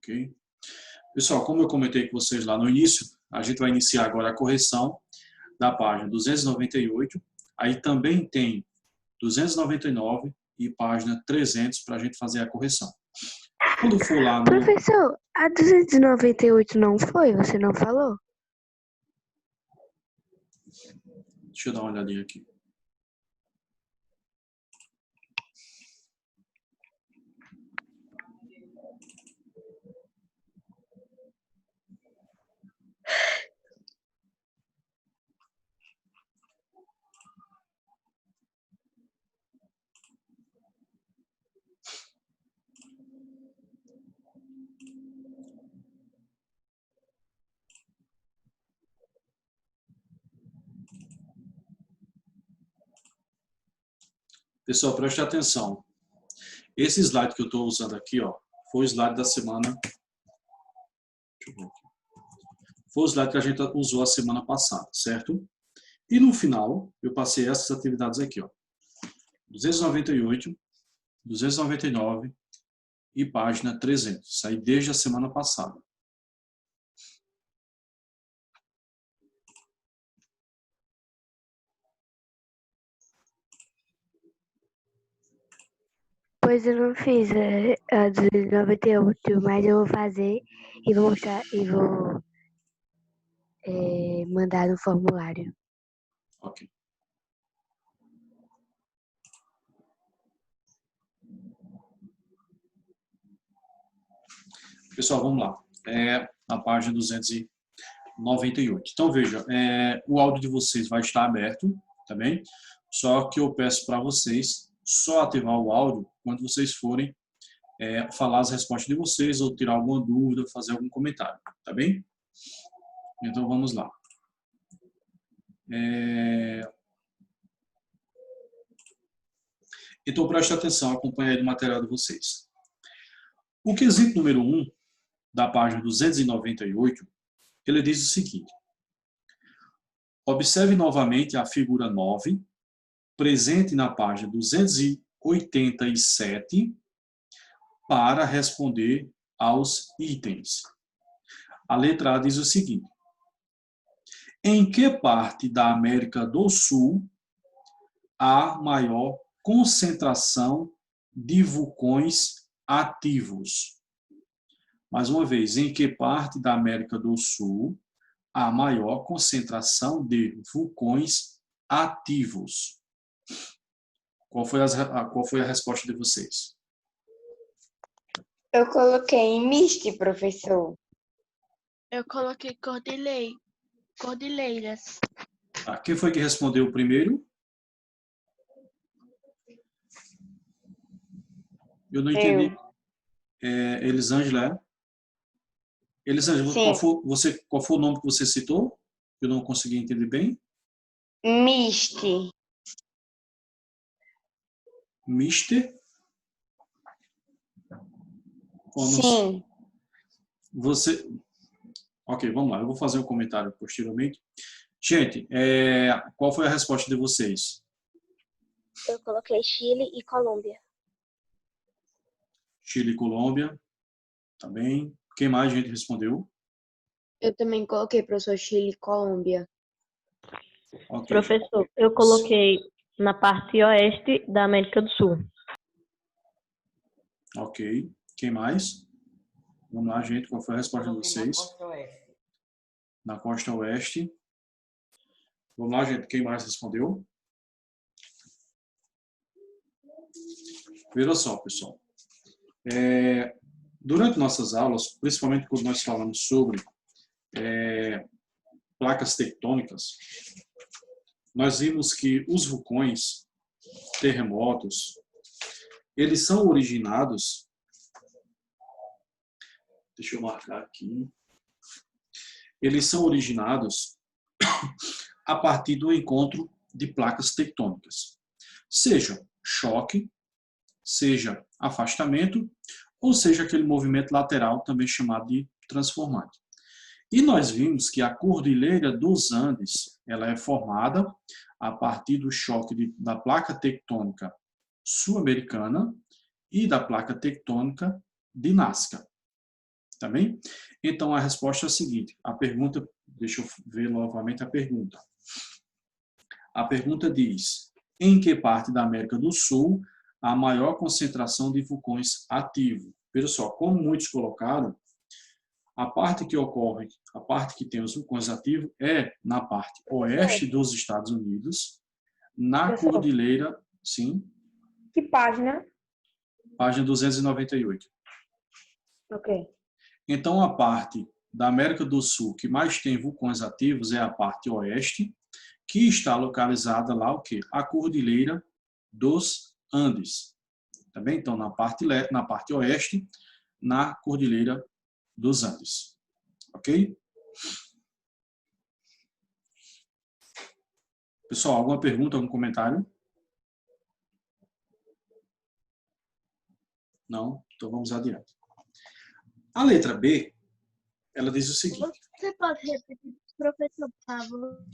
Ok? Pessoal, como eu comentei com vocês lá no início, a gente vai iniciar agora a correção da página 298. Aí também tem 299 e página 300 para a gente fazer a correção. Quando for lá no... Professor, a 298 não foi? Você não falou? Deixa eu dar uma olhadinha aqui. Pessoal, preste atenção. Esse slide que eu estou usando aqui, ó, foi o slide da semana. Deixa eu ver aqui. Foi o slide que a gente usou a semana passada, certo? E no final, eu passei essas atividades aqui, ó. 298, 299 e página 300. Isso aí desde a semana passada. Pois eu não fiz a 298, mas eu vou fazer e vou mostrar e vou mandar no formulário. Ok. Pessoal, vamos lá. A página 298. Então, veja, o áudio de vocês vai estar aberto, tá bem? Só que eu peço para vocês só ativar o áudio quando vocês forem falar as respostas de vocês ou tirar alguma dúvida, fazer algum comentário, tá bem? Então, vamos lá. Então, preste atenção, acompanhe aí o material de vocês. O quesito número 1 da página 298, ele diz o seguinte: observe novamente a figura 9, presente na página 287, para responder aos itens. A letra A diz o seguinte: em que parte da América do Sul há maior concentração de vulcões ativos? Mais uma vez, em que parte da América do Sul há maior concentração de vulcões ativos? Qual foi a resposta de vocês? Eu coloquei em MIST, professor. Eu coloquei cordilheiras. Quem foi que respondeu primeiro? Eu não entendi. Elisângela. Elisângela, qual foi o nome que você citou? Eu não consegui entender bem. MIST. Mister? Sim. Você... Ok, vamos lá. Eu vou fazer um comentário posteriormente. Gente, qual foi a resposta de vocês? Eu coloquei Chile e Colômbia. Chile e Colômbia. Tá bem. Quem mais a gente respondeu? Eu também coloquei, professor, Chile e Colômbia. Okay. Professor, eu coloquei na parte oeste da América do Sul. Ok. Quem mais? Vamos lá, gente. Qual foi a resposta de vocês? Na costa oeste. Na costa oeste. Vamos lá, gente. Quem mais respondeu? Veja só, pessoal. Durante nossas aulas, principalmente quando nós falamos sobre placas tectônicas, nós vimos que os vulcões, terremotos, eles são originados... Deixa eu marcar aqui. Eles são originados a partir do encontro de placas tectônicas. Seja choque, seja afastamento, ou seja aquele movimento lateral, também chamado de transformante. E nós vimos que a Cordilheira dos Andes, ela é formada a partir do choque da placa tectônica sul-americana e da placa tectônica de Nazca. Tá bem? Então, a resposta é a seguinte. A pergunta, deixa eu ver novamente a pergunta. A pergunta diz, em que parte da América do Sul há maior concentração de vulcões ativos? Veja só, como muitos colocaram, a parte que ocorre, a parte que tem os vulcões ativos é na parte oeste dos Estados Unidos, na Professor. cordilheira, sim, Que página? página 298. Ok. Então, a parte da América do Sul que mais tem vulcões ativos é a parte oeste, que está localizada lá, o quê? A Cordilheira dos Andes. Tá bem? Então, na parte oeste, na Cordilheira dos Andes. Ok? Pessoal, alguma pergunta, algum comentário? Não? Então, vamos adiante. A letra B, ela diz o seguinte. Você pode repetir, professor, por favor?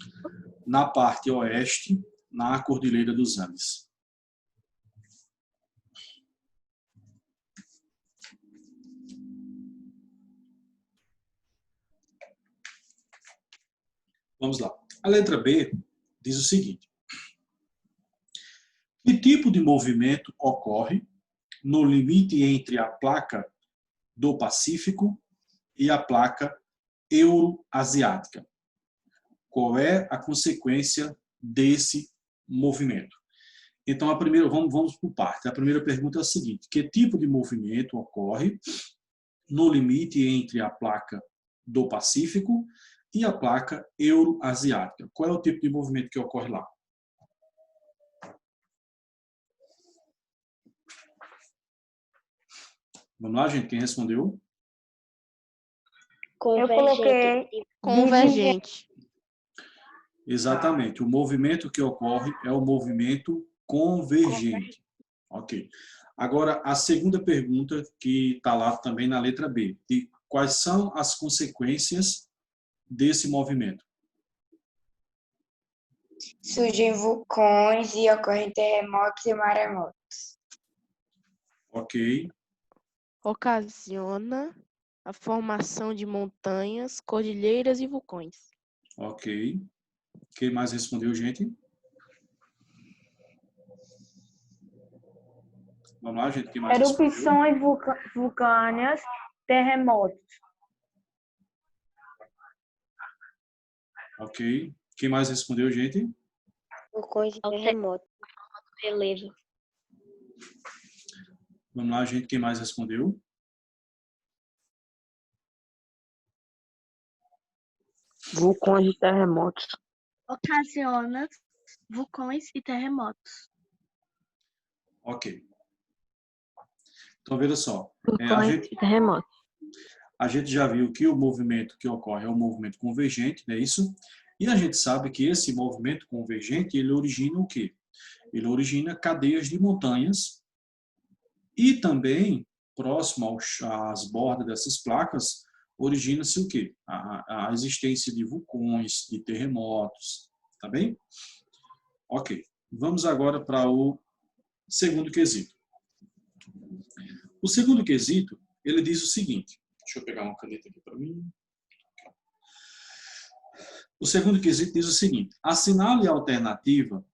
Na parte oeste, na Cordilheira dos Andes. Vamos lá. A letra B diz o seguinte. Que tipo de movimento ocorre no limite entre a placa do Pacífico e a placa euroasiática? Qual é a consequência desse movimento? Então, vamos por parte. A primeira pergunta é a seguinte. Que tipo de movimento ocorre no limite entre a placa do Pacífico e a placa euroasiática? Qual é o tipo de movimento que ocorre lá? Vamos lá, gente? Quem respondeu? Eu coloquei Convergente. Exatamente. O movimento que ocorre é o movimento convergente. Ok. Agora, a segunda pergunta que está lá também na letra B. De quais são as consequências desse movimento? Surgem vulcões e ocorrem terremotos e maremotos. Ok. Ocasiona a formação de montanhas, cordilheiras e vulcões. Ok. Quem mais respondeu, gente? Vamos lá, gente. Quem mais respondeu? erupções vulcânicas, terremotos. Ok. Quem mais respondeu, gente? Vulcões e terremotos. Beleza. Vamos lá, gente. Quem mais respondeu? Vulcões e terremotos. Ocasiona vulcões e terremotos. Ok. Então, veja só. Vulcões e terremotos. A gente já viu que o movimento que ocorre é o movimento convergente, não é isso? E a gente sabe que esse movimento convergente, ele origina o quê? Ele origina cadeias de montanhas e também, próximo às bordas dessas placas, origina-se o quê? A existência de vulcões, de terremotos, tá bem? Ok. Vamos agora para o segundo quesito. O segundo quesito, ele diz o seguinte. Deixa eu pegar uma caneta aqui para mim. O segundo quesito diz o seguinte. Assinale a alternativa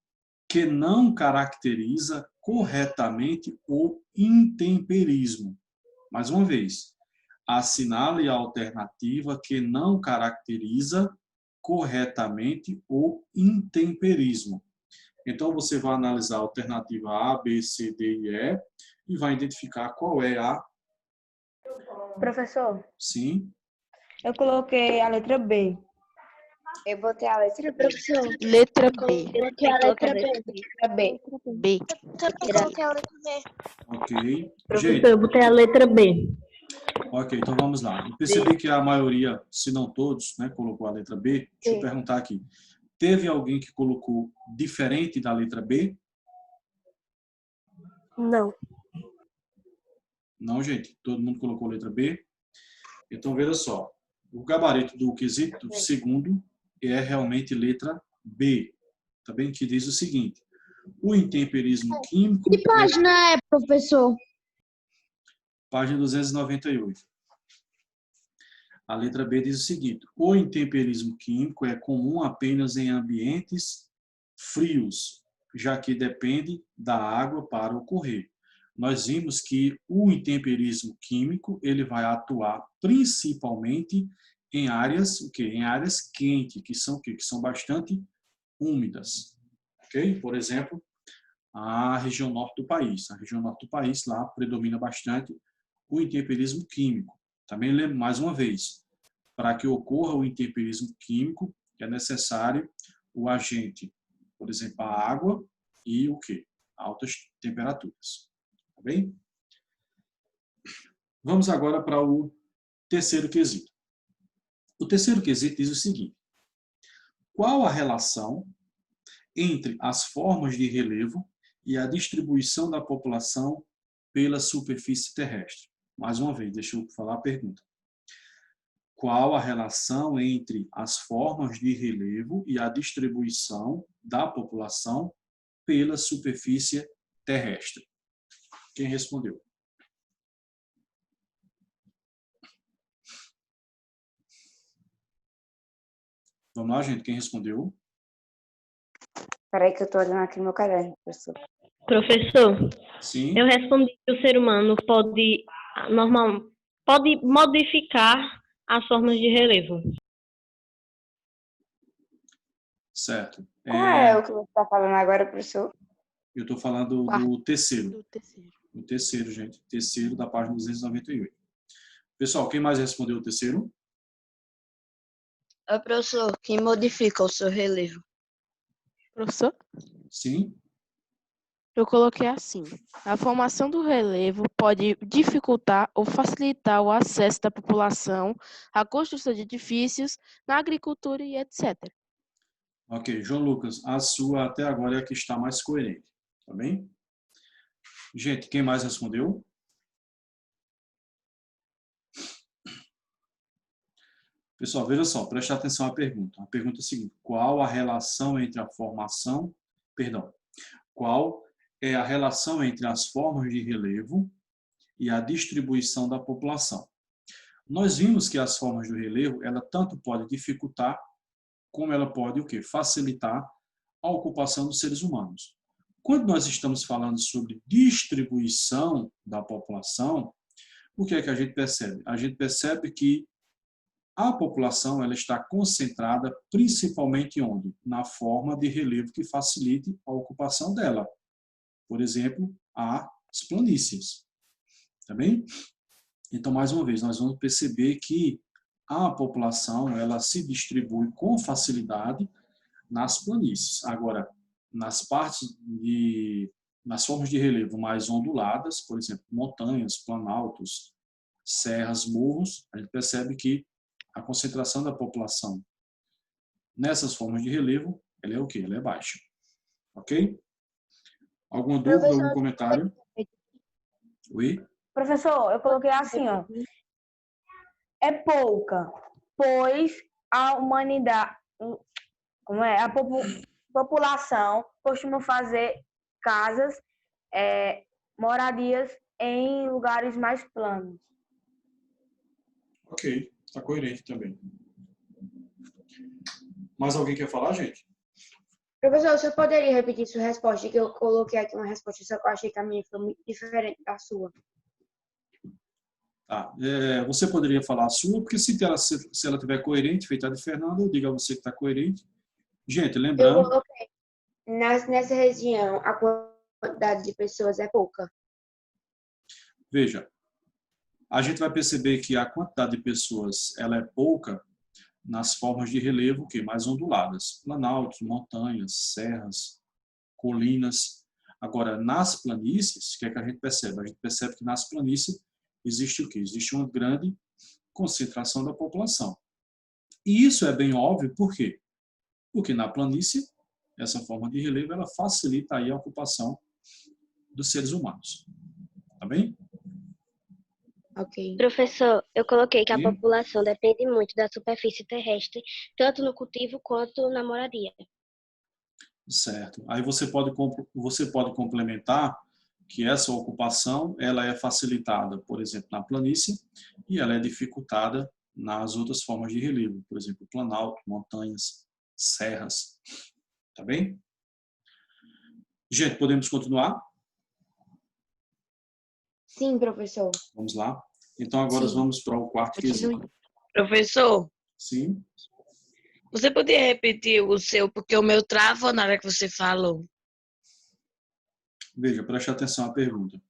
que não caracteriza corretamente o intemperismo. Mais uma vez. Assinale a alternativa que não caracteriza corretamente o intemperismo. Então, você vai analisar a alternativa A, B, C, D e E e vai identificar qual é a... Professor, Sim. eu coloquei a letra B. Eu botei a letra B. Professor, Letra B. eu coloquei a letra B. Letra B. B. Também coloquei a letra B. Ok. Professor, Gente, eu botei a letra B. ok, então vamos lá. Eu percebi que a maioria, se não todos, né, colocou a letra B. Deixa eu perguntar aqui. Teve alguém que colocou diferente da letra B? Não. Não, gente. Todo mundo colocou a letra B. Então, veja só. O gabarito do quesito segundo é realmente letra B. Tá bem? Que diz o seguinte. O intemperismo químico... Que página é, professor? Página 298. A letra B diz o seguinte: o intemperismo químico é comum apenas em ambientes frios, já que depende da água para ocorrer. Nós vimos que o intemperismo químico ele vai atuar principalmente em áreas, o quê? Em áreas quentes, que são o quê? Que são bastante úmidas. Ok? Por exemplo, a região norte do país. A região norte do país lá predomina bastante o intemperismo químico. Também lembro mais uma vez, para que ocorra o intemperismo químico, é necessário o agente, por exemplo, a água e o quê? Altas temperaturas. Tá bem? Vamos agora para o terceiro quesito. O terceiro quesito diz o seguinte: qual a relação entre as formas de relevo e a distribuição da população pela superfície terrestre? Mais uma vez, deixa eu falar a pergunta. Qual a relação entre as formas de relevo e a distribuição da população pela superfície terrestre? Quem respondeu? Vamos lá, gente. Quem respondeu? Espera aí que eu estou olhando aqui no meu caderno, professor. Professor, Sim. eu respondi que o ser humano pode modificar as formas de relevo. Certo. Qual é o que você está falando agora, professor? Eu estou falando Quarto. do terceiro. Do terceiro. O terceiro, gente. Terceiro da página 298. Pessoal, quem mais respondeu o terceiro? Professor, quem modifica o seu relevo? Professor, Sim. eu coloquei assim. A formação do relevo pode dificultar ou facilitar o acesso da população à construção de edifícios, na agricultura e etc. Ok. João Lucas, a sua até agora é a que está mais coerente. Tá bem? Gente, quem mais respondeu? Pessoal, veja só, preste atenção à pergunta. A pergunta é a seguinte: qual a relação entre a formação, qual é a relação entre as formas de relevo e a distribuição da população? Nós vimos que as formas do relevo, ela tanto pode dificultar, como ela pode o quê? Facilitar a ocupação dos seres humanos. Quando nós estamos falando sobre distribuição da população, o que é que a gente percebe? A gente percebe que a população ela está concentrada principalmente onde? Na forma de relevo que facilite a ocupação dela. Por exemplo, as planícies. Tá bem? Então, mais uma vez, nós vamos perceber que a população ela se distribui com facilidade nas planícies. Agora, nas formas de relevo mais onduladas, por exemplo, montanhas, planaltos, serras, morros, a gente percebe que a concentração da população nessas formas de relevo, ela é o quê? Ela é baixa. Ok? Alguma dúvida, algum comentário? Oi? Professor, eu coloquei assim, ó. É pouca, pois a humanidade, a população costuma fazer casas, moradias em lugares mais planos. Ok, está coerente também. Mais alguém quer falar, gente? Professor, você poderia repetir sua resposta? Que eu coloquei aqui uma resposta, só que eu achei que a minha foi muito diferente da sua. Tá. Você poderia falar a sua, porque se ela estiver coerente, feita a de Fernanda, eu digo a você que está coerente. Gente, Eu lembrando... coloquei, nessa região, a quantidade de pessoas é pouca. Veja, a gente vai perceber que a quantidade de pessoas ela é pouca nas formas de relevo que mais onduladas, planaltos, montanhas, serras, colinas. Agora, nas planícies, o que é que a gente percebe? A gente percebe que nas planícies existe o quê? Existe uma grande concentração da população. E isso é bem óbvio, por quê? Porque na planície, essa forma de relevo, ela facilita aí a ocupação dos seres humanos. Tá bem? Ok. Professor, eu coloquei que a Sim. população depende muito da superfície terrestre, tanto no cultivo quanto na moradia. Certo. Aí você pode complementar que essa ocupação ela é facilitada, por exemplo, na planície e ela é dificultada nas outras formas de relevo, por exemplo, planalto, montanhas, serras. Tá bem? Gente, podemos continuar? Sim, professor. Vamos lá. Então, agora Sim. vamos para o quarto quesito. Continue. Professor, Sim? você poderia repetir o seu, porque o meu travou na hora que você falou. Veja, preste atenção à pergunta.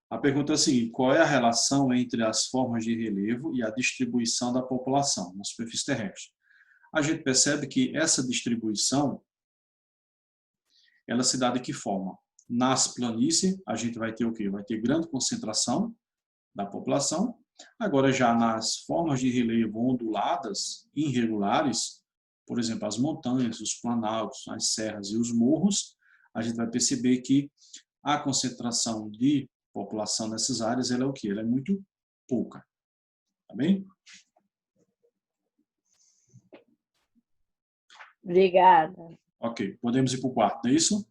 A pergunta é a seguinte: qual é a relação entre as formas de relevo e a distribuição da população na superfície terrestre? A gente percebe que essa distribuição, ela se dá de que forma? Nas planícies, a gente vai ter o quê? Vai ter grande concentração da população. Agora, já nas formas de relevo onduladas, irregulares, por exemplo, as montanhas, os planaltos, as serras e os morros, a gente vai perceber que a concentração de população nessas áreas, ela é o quê? Ela é muito pouca. Tá bem? Obrigada. Ok, podemos ir para o quarto, não é isso?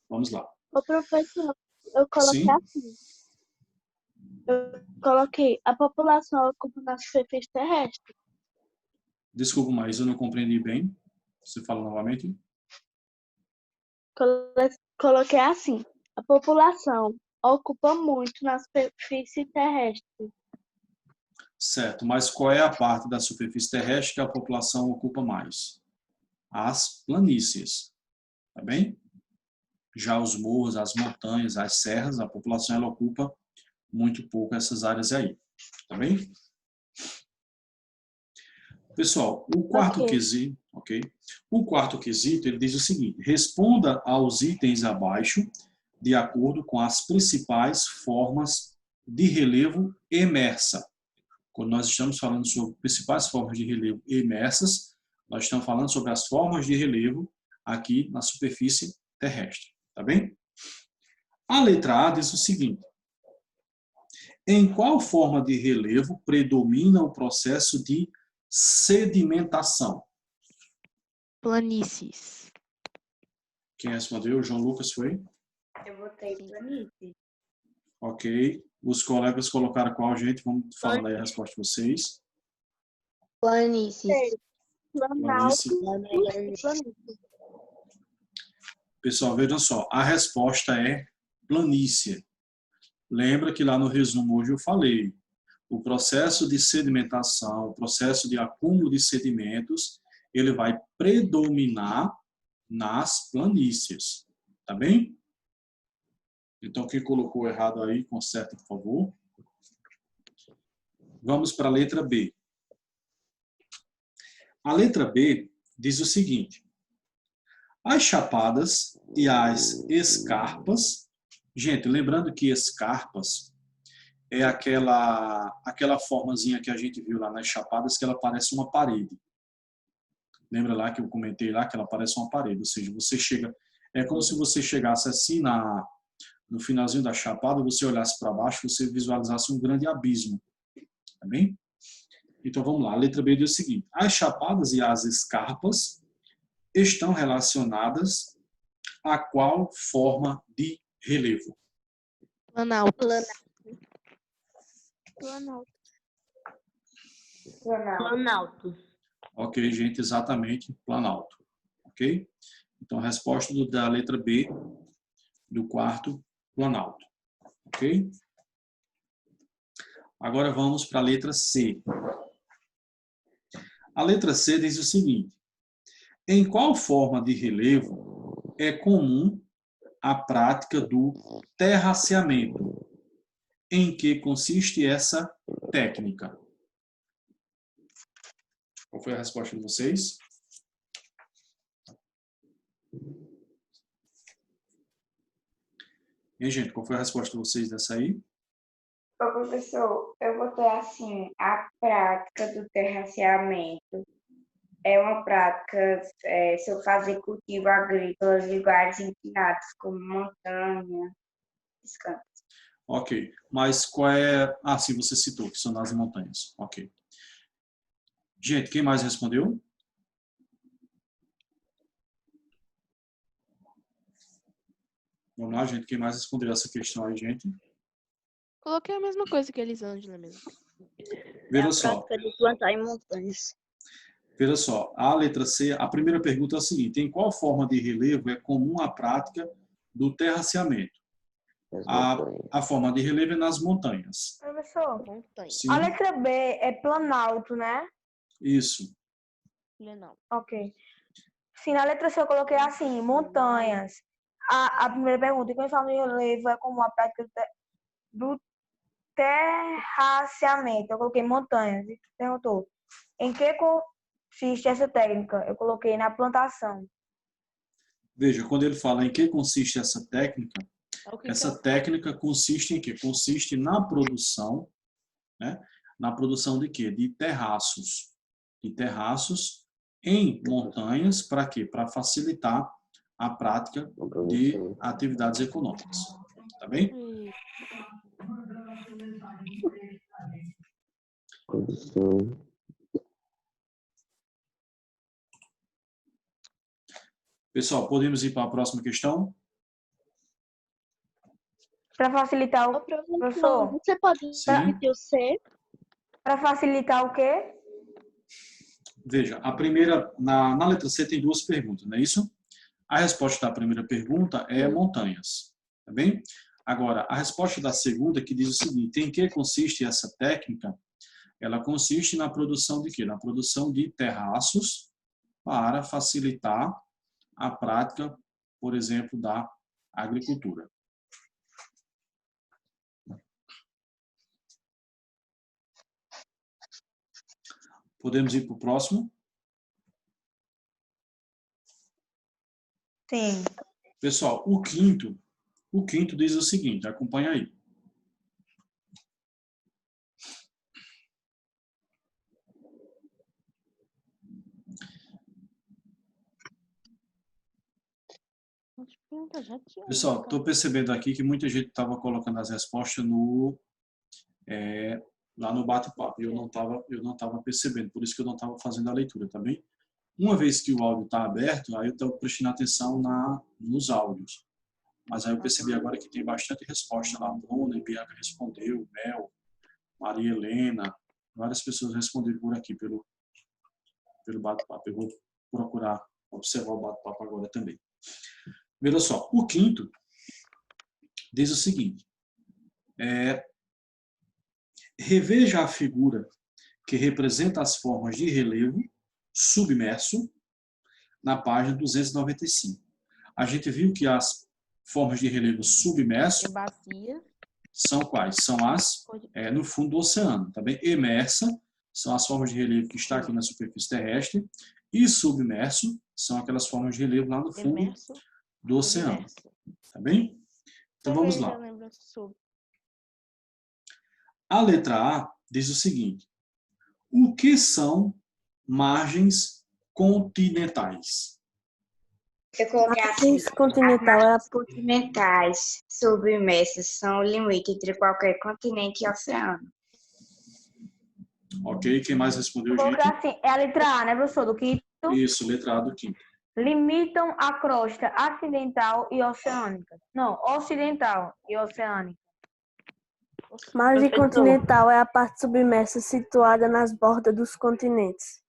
Vamos lá. Ô, professor, eu coloquei Sim? assim. Eu coloquei a população ocupa na superfície terrestre. Desculpa, mas eu não compreendi bem. Você fala novamente? Coloquei assim. A população ocupa muito na superfície terrestre. Certo, mas qual é a parte da superfície terrestre que a população ocupa mais? As planícies, tá bem? Já os morros, as montanhas, as serras, a população ela ocupa muito pouco essas áreas aí, tá bem? Pessoal, o quarto Ok. quesito, ok? O quarto quesito, ele diz o seguinte: responda aos itens abaixo de acordo com as principais formas de relevo emersa. Quando nós estamos falando sobre principais formas de relevo emersas, nós estamos falando sobre as formas de relevo aqui na superfície terrestre, tá bem? A letra A diz o seguinte: em qual forma de relevo predomina o processo de sedimentação? Planícies. Quem respondeu? João Lucas foi? Eu botei planície. Ok. Os colegas colocaram qual, gente? Vamos falar aí a resposta de vocês. Planícies. Planície. Planície. Pessoal, vejam só. A resposta é planície. Lembra que lá no resumo hoje eu falei. O processo de sedimentação, o processo de acúmulo de sedimentos, ele vai predominar nas planícies. Tá bem? Então, quem colocou errado aí, conserte, por favor. Vamos para a letra B. A letra B diz o seguinte: as chapadas e as escarpas. Gente, lembrando que escarpas é aquela formazinha que a gente viu lá nas chapadas, que ela parece uma parede. Lembra lá que eu comentei lá que ela parece uma parede, ou seja, você chega, é como se você chegasse assim no finalzinho da chapada, você olhasse para baixo, você visualizasse um grande abismo. Tá bem? Então vamos lá, a letra B diz o seguinte: as chapadas e as escarpas estão relacionadas a qual forma de relevo? Planaltos. Planaltos. Ok, gente, exatamente, planalto. Ok? Então a resposta da letra B do quarto, planalto. Ok? Agora vamos para a letra C. A letra C diz o seguinte: em qual forma de relevo é comum a prática do terraceamento? Em que consiste essa técnica? Qual foi a resposta de vocês? E, gente, qual foi a resposta de vocês dessa aí? Ô, professor, eu botei assim, a prática do terraceamento é uma prática, se eu fazer cultivo agrícola em lugares inclinados, como montanha, descanso. Ok, mas qual é... Ah, sim, você citou, que são nas montanhas. Ok. Gente, quem mais respondeu? Vamos lá, gente, quem mais respondeu essa questão aí, gente? Coloquei a mesma coisa que a Elisângela mesmo. Veja a só. prática de plantar em montanhas. Veja só, a letra C, a primeira pergunta é a seguinte: em qual forma de relevo é comum a prática do terraceamento? A forma de relevo é nas montanhas. Professor, Montanha. Sim, a letra B é planalto, né? isso. Não. Ok. Sim, na letra C eu coloquei assim, montanhas. A primeira pergunta, em qual forma de relevo é comum a prática do terraceamento? Eu coloquei montanhas. E perguntou, em que consiste essa técnica? Eu coloquei na plantação. Veja, quando ele fala em que consiste essa técnica, O que essa técnica consiste em quê? Consiste na produção, né? Na produção de quê? De terraços. De terraços em montanhas, para quê? Para facilitar a prática de atividades econômicas. Tá bem? Pessoal, podemos ir para a próxima questão? Para facilitar o professor, Você pode Sim. repetir o C? para facilitar o quê? Veja, a primeira, na letra C tem duas perguntas, não é isso? A resposta da primeira pergunta é montanhas, tá bem? Agora, a resposta da segunda, que diz o seguinte: em que consiste essa técnica? Ela consiste na produção de quê? Na produção de terraços para facilitar a prática, por exemplo, da agricultura. Podemos ir para o próximo? Sim. Pessoal, o quinto diz o seguinte, acompanha aí. Pessoal, estou percebendo aqui que muita gente estava colocando as respostas lá no bate-papo. Eu não estava percebendo, por isso que eu não estava fazendo a leitura, tá bem? Uma vez que o áudio está aberto, aí eu estou prestando atenção nos áudios. Mas aí eu percebi agora que tem bastante resposta lá. Bruna e Bianca respondeu, Mel, Maria Helena, várias pessoas responderam por aqui, pelo bate-papo. Eu vou procurar observar o bate-papo agora também. Veja só, o quinto diz o seguinte: reveja a figura que representa as formas de relevo submerso na página 295. A gente viu que as formas de relevo submerso são quais? São as no fundo do oceano, tá bem? Emersa são as formas de relevo que está aqui na superfície terrestre e submerso são aquelas formas de relevo lá no fundo do oceano, tá bem? Então vamos lá. A letra A diz o seguinte: o que são margens continentais? Eu coloquei assim, as continentais submersas são o limite entre qualquer continente e oceano. Ok, quem mais respondeu, Eu coloquei gente? assim, é a letra A, né, professor, do quinto? Isso, letra A do quinto. Limitam a crosta acidental e oceânica. Não, ocidental e oceânica. Margem Professor. continental é a parte submersa situada nas bordas dos continentes.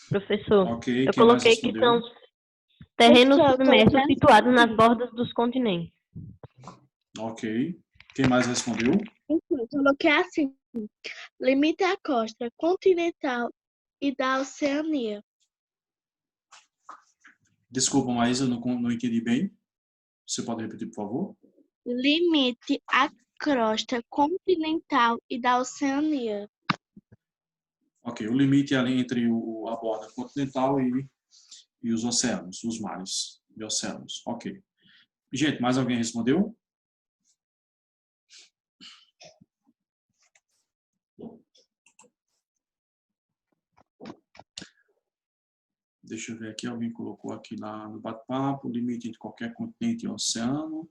Professor, Ok, eu quem mais coloquei que respondeu? são terrenos Professor, eu submersos coloquei situados nas bordas dos continentes. Ok. Quem mais respondeu? Eu coloquei assim: limita a costa continental e da Oceania. Desculpa, Maísa, eu não entendi bem. Você pode repetir, por favor? Limite a crosta continental e da Oceania. Ok, o limite é ali entre a borda continental e os oceanos, os mares e oceanos. Ok. Gente, mais alguém respondeu? Deixa eu ver aqui, alguém colocou aqui no bate-papo, limite entre qualquer continente e oceano.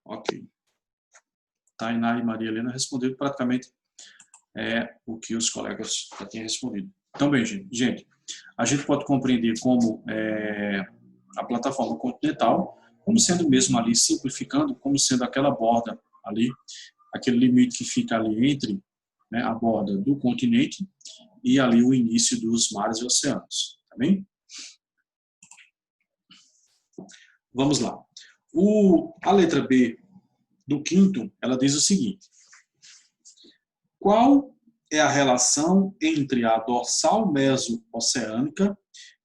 Ok. Tainá e Maria Helena responderam praticamente o que os colegas já tinham respondido. Então, bem, gente, a gente pode compreender como a plataforma continental como sendo mesmo ali, simplificando, como sendo aquela borda ali, aquele limite que fica ali entre, né, a borda do continente e ali o início dos mares e oceanos, tá bem? Vamos lá. A letra B do quinto, ela diz o seguinte: qual é a relação entre a dorsal meso-oceânica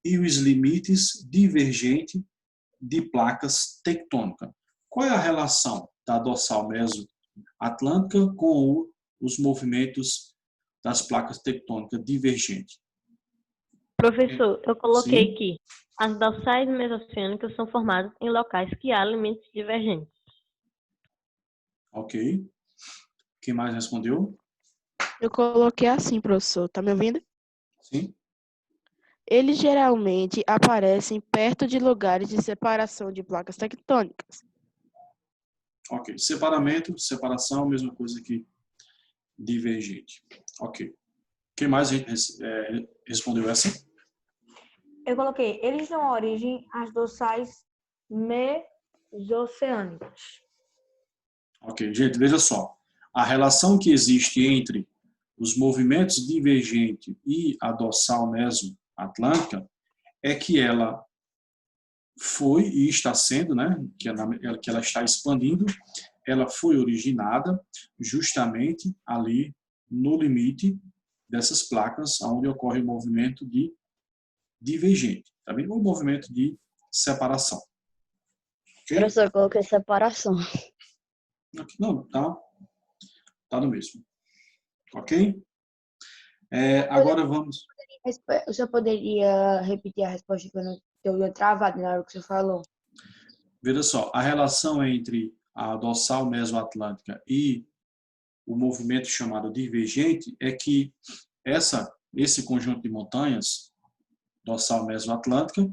e os limites divergentes de placas tectônicas? Qual é a relação da dorsal meso-atlântica com os movimentos das placas tectônicas divergentes? Professor, eu coloquei Sim. aqui. As dorsais mesoceânicas são formadas em locais que há limites divergentes. Ok. Quem mais respondeu? Eu coloquei assim, professor. Tá me ouvindo? Sim. Eles geralmente aparecem perto de lugares de separação de placas tectônicas. Ok. Separamento, separação, mesma coisa que divergente. Ok. Quem mais respondeu essa? Eu coloquei, eles dão origem às dorsais mesoceânicas. Ok, gente, veja só. A relação que existe entre os movimentos divergentes e a dorsal mesoatlântica é que ela foi e está sendo, né, que ela está expandindo, ela foi originada justamente ali no limite dessas placas, onde ocorre o movimento de divergente, tá bem? O movimento de separação. Ok? Professor, eu coloquei separação. Não, tá no mesmo. Ok? Agora vamos... O senhor poderia repetir a resposta que eu não deu travado na hora que o senhor falou? Veja só, a relação entre a dorsal mesoatlântica e o movimento chamado divergente é que esse conjunto de montanhas, dorsal mesoatlântica,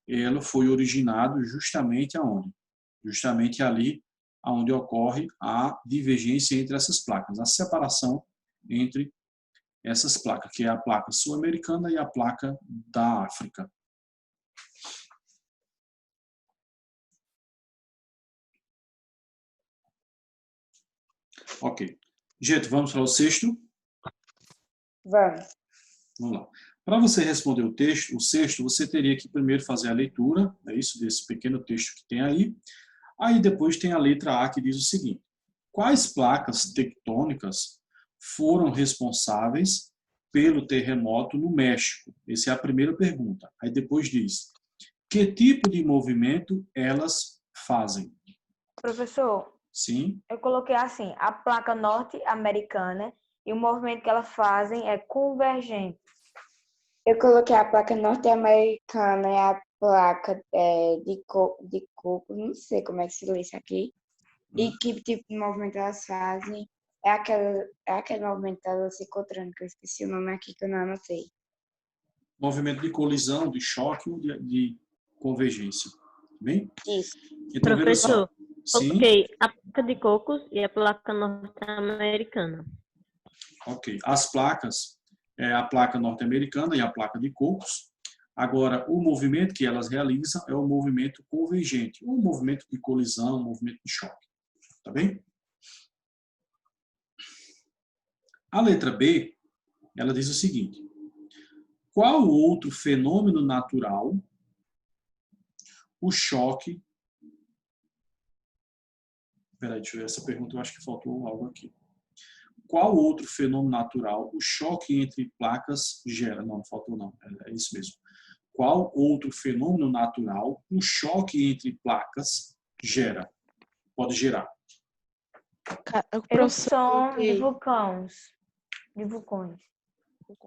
ele foi originado justamente aonde? Justamente ali onde ocorre a divergência entre essas placas, a separação entre essas placas, que é a placa sul-americana e a placa da África. Ok. Gente, vamos para o sexto? Vamos. Vamos lá. Para você responder o sexto, você teria que primeiro fazer a leitura, é isso, desse pequeno texto que tem aí. Aí depois tem a letra A que diz o seguinte: quais placas tectônicas foram responsáveis pelo terremoto no México? Essa é a primeira pergunta. Aí depois diz: que tipo de movimento elas fazem? Professor, Sim. eu coloquei assim, a placa norte-americana e o movimento que elas fazem é convergente. Eu coloquei a placa norte-americana e a placa de coco, não sei como é que se lê isso aqui. E que tipo de movimento elas fazem? É aquele movimento delas se encontrando, que eu esqueci o nome aqui, que eu não anotei. Movimento de colisão, de choque ou de convergência. Bem? Isso. Então, veja só. Professor, Sim. coloquei a placa de cocos e a placa norte-americana. Ok. As placas, a placa norte-americana e a placa de Cocos. Agora, o movimento que elas realizam é o movimento convergente, ou movimento de colisão, movimento de choque. Tá bem? A letra B, ela diz o seguinte: qual outro fenômeno natural o choque... Peraí, deixa eu ver essa pergunta, eu acho que faltou algo aqui. Qual outro fenômeno natural o choque entre placas gera? Não, não faltou não, é isso mesmo. Qual outro fenômeno natural o choque entre placas gera? Pode gerar. Erupção de vulcões.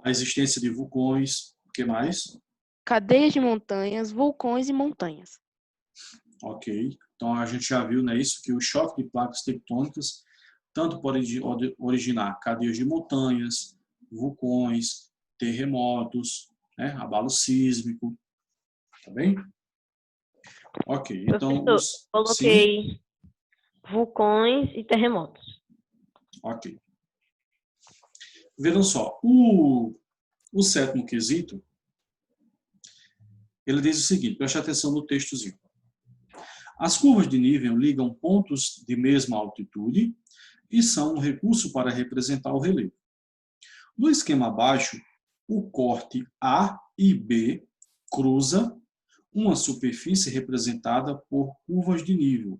A existência de vulcões, o que mais? Cadeias de montanhas, vulcões e montanhas. Ok. Então a gente já viu, né, isso, que o choque de placas tectônicas tanto pode originar cadeias de montanhas, vulcões, terremotos, né, abalo sísmico. Tá bem? Ok. Então, Professor, coloquei vulcões e terremotos. Ok. Vejam só, o sétimo quesito, ele diz o seguinte, preste atenção no textozinho. As curvas de nível ligam pontos de mesma altitude e são um recurso para representar o relevo. No esquema abaixo, o corte A e B cruza uma superfície representada por curvas de nível.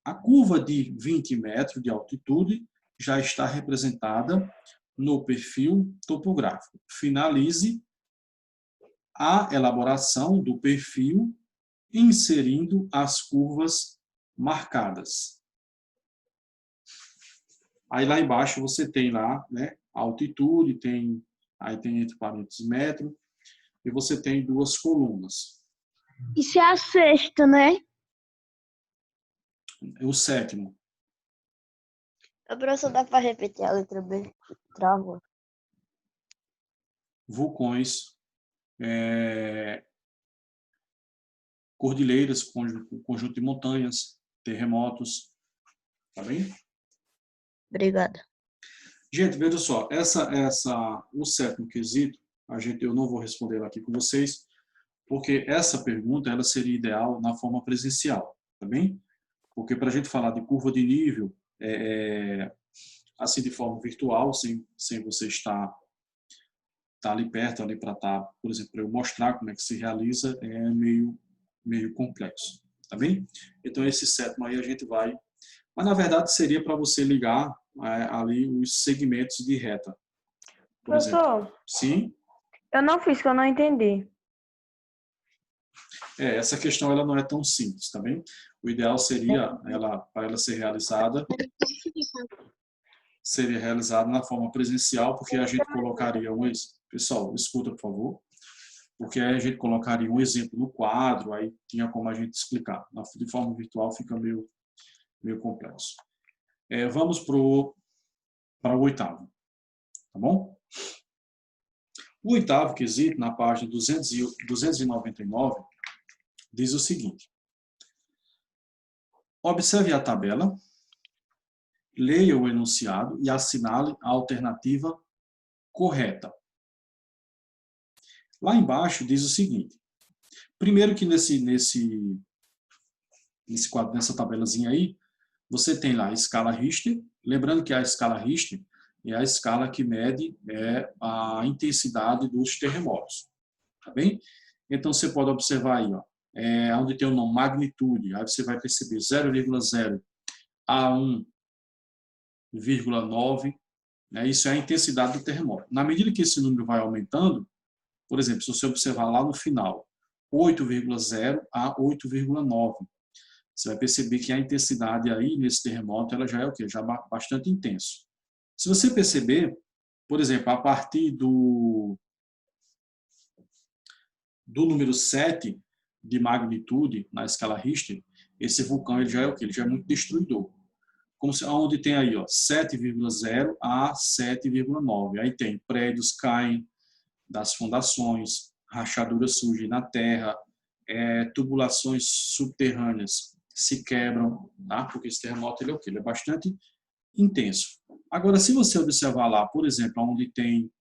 A curva de 20 metros de altitude já está representada no perfil topográfico. Finalize a elaboração do perfil inserindo as curvas marcadas. Aí lá embaixo você tem lá, né, a altitude, aí tem entre parênteses metro, e você tem duas colunas. Isso é a sexta, né? O sétimo. Professor, dá para repetir a letra B? Travou. Vulcões, cordilheiras, conjunto de montanhas, terremotos, tá bem? Obrigada. Gente, veja só, o sétimo quesito, eu não vou responder aqui com vocês, porque essa pergunta ela seria ideal na forma presencial, tá bem? Porque para a gente falar de curva de nível, assim de forma virtual, sem você estar ali perto, ali para estar, por exemplo, para eu mostrar como é que se realiza, é meio complexo, tá bem? Então esse sétimo aí a gente vai, mas na verdade seria para você ligar ali os segmentos de reta. Por exemplo. Professor, Sim? eu não fiz, que eu não entendi. Essa questão ela não é tão simples, tá bem? O ideal seria, para ela ser realizada, seria realizada na forma presencial, porque a gente colocaria pessoal, escuta, por favor, porque aí a gente colocaria um exemplo no quadro, aí tinha como a gente explicar. De forma virtual fica meio complexo. Vamos para o oitavo, tá bom? O oitavo quesito, na página 299, diz o seguinte: observe a tabela, leia o enunciado e assinale a alternativa correta. Lá embaixo diz o seguinte: primeiro que nesse quadro, nessa tabelazinha aí, você tem lá a escala Richter. Lembrando que a escala Richter é a escala que mede a intensidade dos terremotos. Tá bem? Então você pode observar aí, ó, onde tem o nome magnitude, aí você vai perceber 0,0 a 1,9, né? Isso é a intensidade do terremoto. Na medida que esse número vai aumentando, por exemplo, se você observar lá no final, 8,0 a 8,9, você vai perceber que a intensidade aí nesse terremoto ela já é o quê? Já bastante intenso. Se você perceber, por exemplo, a partir do número 7 de magnitude na escala Richter, esse vulcão ele já é o quê? Ele já é muito destruidor. Onde tem aí, ó, 7,0 a 7,9. Aí tem prédios caem das fundações, rachaduras surgem na terra, tubulações subterrâneas se quebram, tá? Porque esse terremoto ele é o quê? Ele é bastante intenso. Agora, se você observar lá, por exemplo, onde tem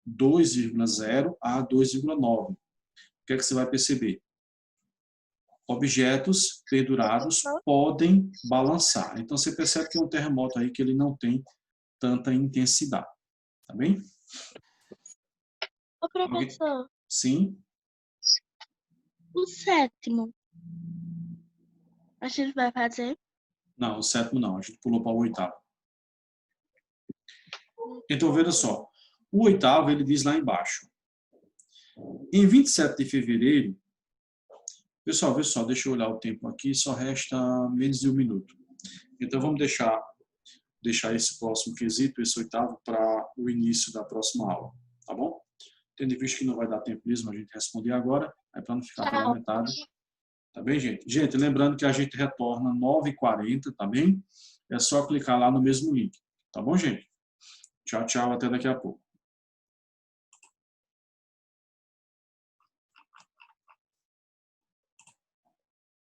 2,0 a 2,9, o que é que você vai perceber? Objetos pendurados podem balançar. Então, você percebe que é um terremoto aí que ele não tem tanta intensidade. Tá bem? Ô, professor, Sim? o sétimo, a gente vai fazer? Não, o sétimo não. A gente pulou para o oitavo. Então, veja só. O oitavo, ele diz lá embaixo. Em 27 de fevereiro, pessoal, vê só, deixa eu olhar o tempo aqui, só resta menos de 1 minuto. Então, vamos deixar esse próximo quesito, esse oitavo, para o início da próxima aula, tá bom? Tendo visto que não vai dar tempo mesmo a gente responder agora, para não ficar pela metade. Tá bem, gente? Gente, lembrando que a gente retorna 9h40, tá bem? É só clicar lá no mesmo link. Tá bom, gente? Tchau, tchau, até daqui a pouco.